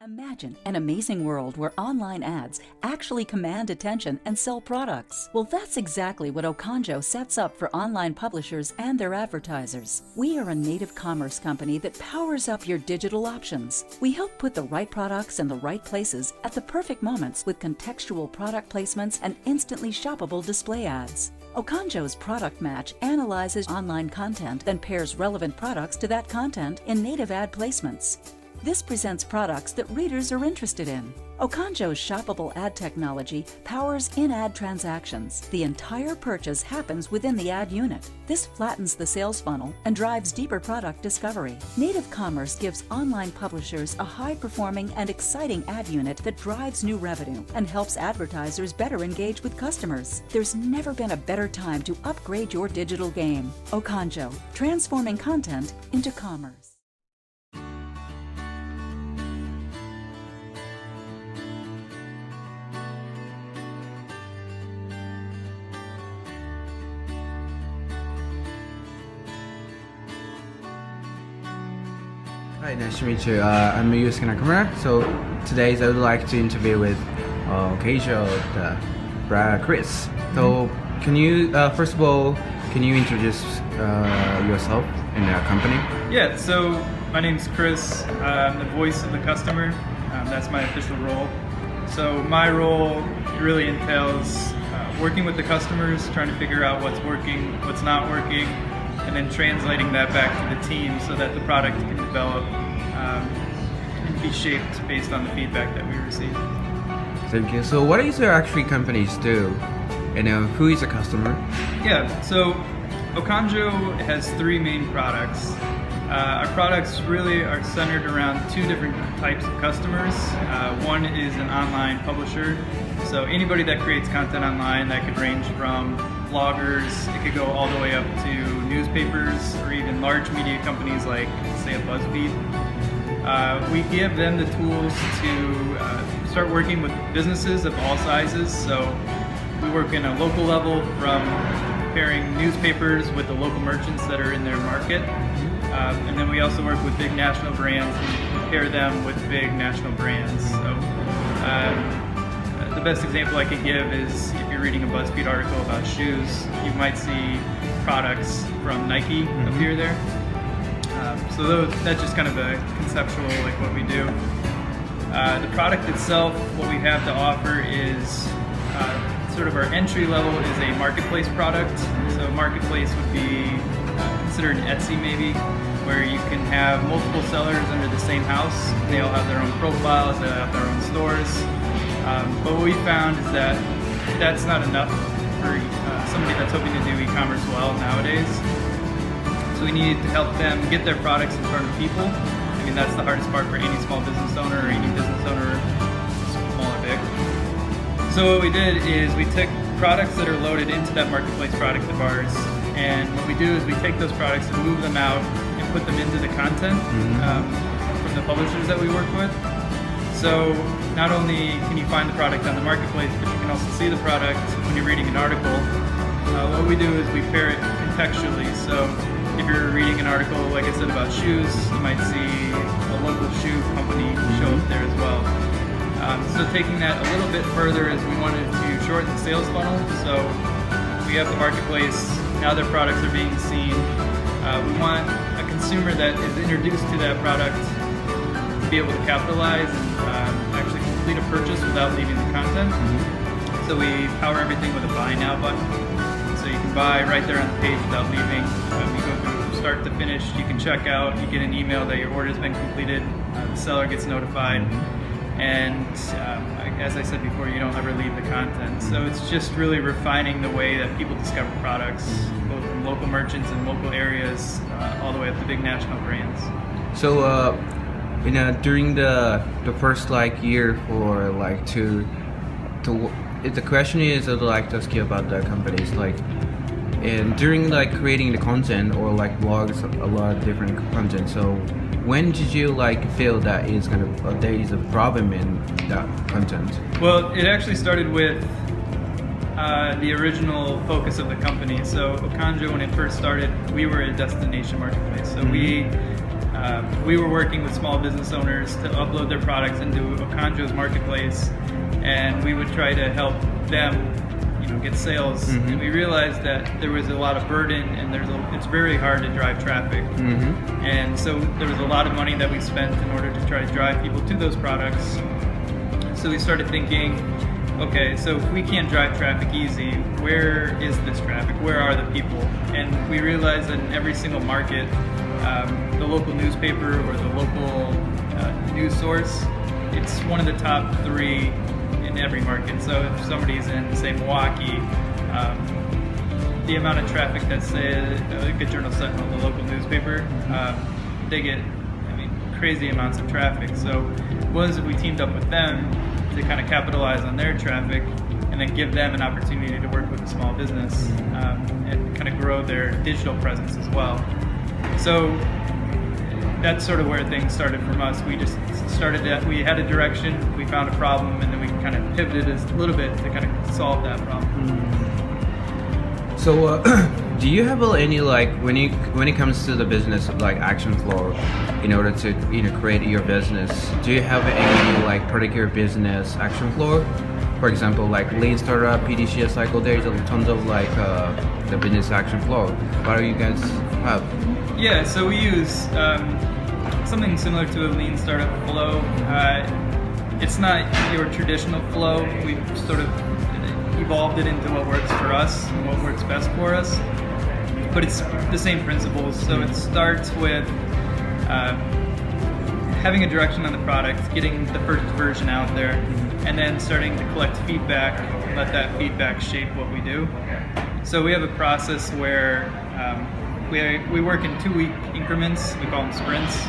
Imagine an amazing world where online ads actually command attention and sell products. Well, that's exactly what Okanjo sets up for online publishers and their advertisers. We are a native commerce company that powers up your digital options. We help put the right products in the right places at the perfect moments with contextual product placements and instantly shoppable display ads. Okanjo's Product Match analyzes online content, then pairs relevant products to that content in native ad placements. This presents products that readers are interested in. Okanjo's shoppable ad technology powers in-ad transactions. The entire purchase happens within the ad unit. This flattens the sales funnel and drives deeper product discovery. Native Commerce gives online publishers a high-performing and exciting ad unit that drives new revenue and helps advertisers better engage with customers. There's never been a better time to upgrade your digital game. Okanjo, transforming content into commerce. Hi, nice to meet you. I'm Yusuke Nakamura. So today I would like to interview with Okanjo, the brand Chris. So can you, first of all, can you introduce yourself and the company? Yeah, so my name's Chris. I'm the voice of the customer. That's my official role. So my role really entails working with the customers, trying to figure out what's working, what's not working, and then translating that back to the team so that the product can develop and be shaped based on the feedback that we receive. Thank you. So what is your actually companies do? And who is the customer? Yeah, so Okanjo has three main products. Our products really are centered around two different types of customers. One is an online publisher. So anybody that creates content online, that could range from bloggers, it could go all the way up to newspapers or even large media companies like, say, a BuzzFeed. We give them the tools to start working with businesses of all sizes. So we work in a local level from pairing newspapers with the local merchants that are in their market. And then we also work with big national brands and pair them with big national brands. So the best example I could give is if you're reading a BuzzFeed article about shoes, you might see products from Nike appear there. So that's just kind of a conceptual, like what we do. The product itself, what we have to offer is sort of our entry level is a marketplace product. So marketplace would be considered an Etsy maybe, where you can have multiple sellers under the same house. They all have their own profiles, they all have their own stores. But what we found is that that's not enough for somebody that's hoping to do e-commerce well nowadays. So we needed to help them get their products in front of people. I mean, that's the hardest part for any small business owner or any business owner, small or big. So what we did is we took products that are loaded into that marketplace product of ours, and what we do is we take those products and move them out and put them into the content from the publishers that we work with. So not only can you find the product on the marketplace, but you can also see the product when you're reading an article. What we do is we pair it contextually. So if you're reading an article, like I said, about shoes, you might see a local shoe company show up there as well. So taking that a little bit further is we wanted to shorten the sales funnel. So we have the marketplace, now their products are being seen. We want a consumer that is introduced to that product to be able to capitalize and actually complete a purchase without leaving the content. So we power everything with a buy now button. So you can buy right there on the page without leaving. You go from start to finish, you can check out, you get an email that your order's been completed, the seller gets notified, and as I said before, you don't ever leave the content. So it's just really refining the way that people discover products, both from local merchants in local areas, all the way up to big national brands. So during the first year or the question is I'd like to ask you about the companies and during creating the content or blogs, a lot of different content. So when did you feel that there is a problem in that content? Well, it actually started with the original focus of the company. So Okanjo, when it first started, we were a destination marketplace. So we we were working with small business owners to upload their products into Okanjo's marketplace, and we would try to help them, get sales. Mm-hmm. And we realized that there was a lot of burden, and it's very hard to drive traffic. Mm-hmm. And so there was a lot of money that we spent in order to try to drive people to those products. So we started thinking, okay, so if we can't drive traffic easy, where is this traffic? Where are the people? And we realized that in every single market, the local newspaper or the local news source, it's one of the top 3 in every market. So if somebody's in, say, Milwaukee, the amount of traffic that, say, a Good Journal Sentinel, the local newspaper, they get, crazy amounts of traffic. So we teamed up with them to kind of capitalize on their traffic, and then give them an opportunity to work with a small business and kind of grow their digital presence as well. So that's sort of where things started from us. We just started that. We had a direction, we found a problem, and then we kind of pivoted a little bit to kind of solve that problem. So, do you have any when it comes to the business of action flow, in order to create your business? Do you have any particular business action flow? For example, lean startup, PDCA cycle. There's tons of the business action flow. What do you guys have? Yeah, so we use something similar to a lean startup flow. It's not your traditional flow. We've sort of evolved it into what works for us and what works best for us, but it's the same principles. So it starts with having a direction on the product, getting the first version out there, and then starting to collect feedback and let that feedback shape what we do. So we have a process where we work in 2-week increments. We call them sprints.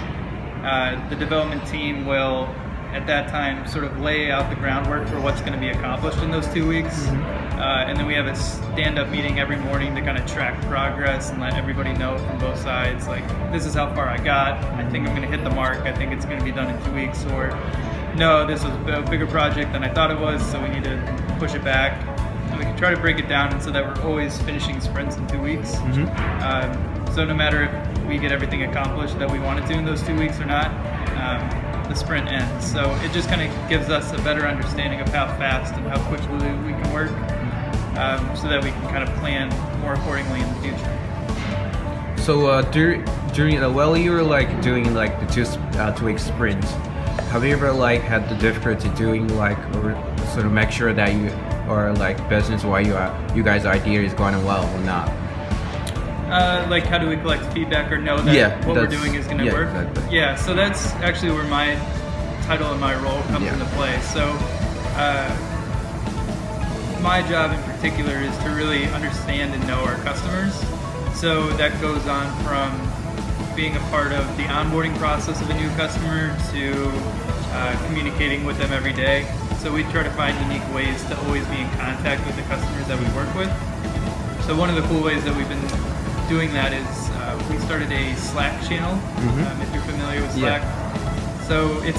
The development team will, at that time, sort of lay out the groundwork for what's going to be accomplished in those 2 weeks. And then we have a stand-up meeting every morning to kind of track progress and let everybody know from both sides, this is how far I got. I think I'm going to hit the mark. I think it's going to be done in 2 weeks. Or, no, this was a bigger project than I thought it was, so we need to push it back. And we can try to break it down so that we're always finishing sprints in 2 weeks. So no matter if we get everything accomplished that we wanted to in those 2 weeks or not, the sprint ends. So it just kind of gives us a better understanding of how fast and how quickly we can work, so that we can kind of plan more accordingly in the future. So during while you were doing the 2 week sprints, have you ever had the difficulty doing or sort of make sure that you or business why you guys' idea is going well or not? How do we collect feedback or know that what we're doing is going to work? Exactly. Yeah, so that's actually where my title and my role comes into play. So my job in particular is to really understand and know our customers. So that goes on from being a part of the onboarding process of a new customer to communicating with them every day. So we try to find unique ways to always be in contact with the customers that we work with. So one of the cool ways that we've been doing that is we started a Slack channel, if you're familiar with Slack. So it's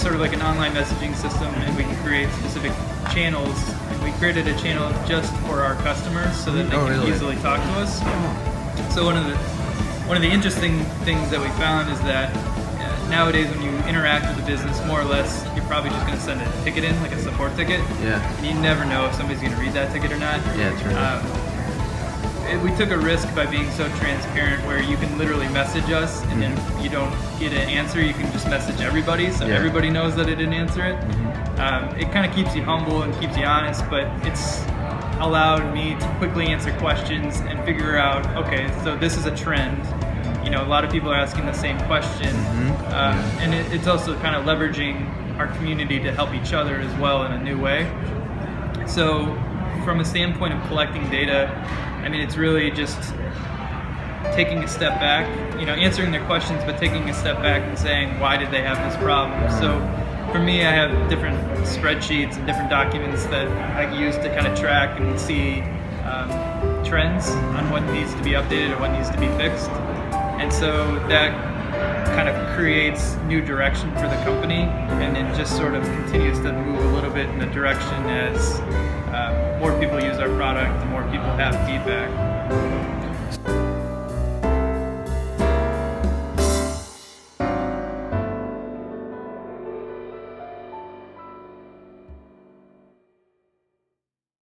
sort of like an online messaging system, and we can create specific channels. And we created a channel just for our customers so that they can easily talk to us. So one of the interesting things that we found is that nowadays when you interact with a business, more or less, you're probably just going to send a ticket in, like a support ticket. Yeah. And you never know if somebody's going to read that ticket or not. Yeah, true. We took a risk by being so transparent where you can literally message us, and then if you don't get an answer, you can just message everybody, so everybody knows that I didn't answer it. It kind of keeps you humble and keeps you honest, but it's allowed me to quickly answer questions and figure out, okay, so this is a trend. A lot of people are asking the same question, and it's also kind of leveraging our community to help each other as well in a new way. So from a standpoint of collecting data, it's really just taking a step back, answering their questions, but taking a step back and saying, why did they have this problem? So for me, I have different spreadsheets and different documents that I use to kind of track and see trends on what needs to be updated or what needs to be fixed. And so that kind of creates new direction for the company, and it just sort of continues to move a little bit in the direction as more people use our product, the more people have feedback.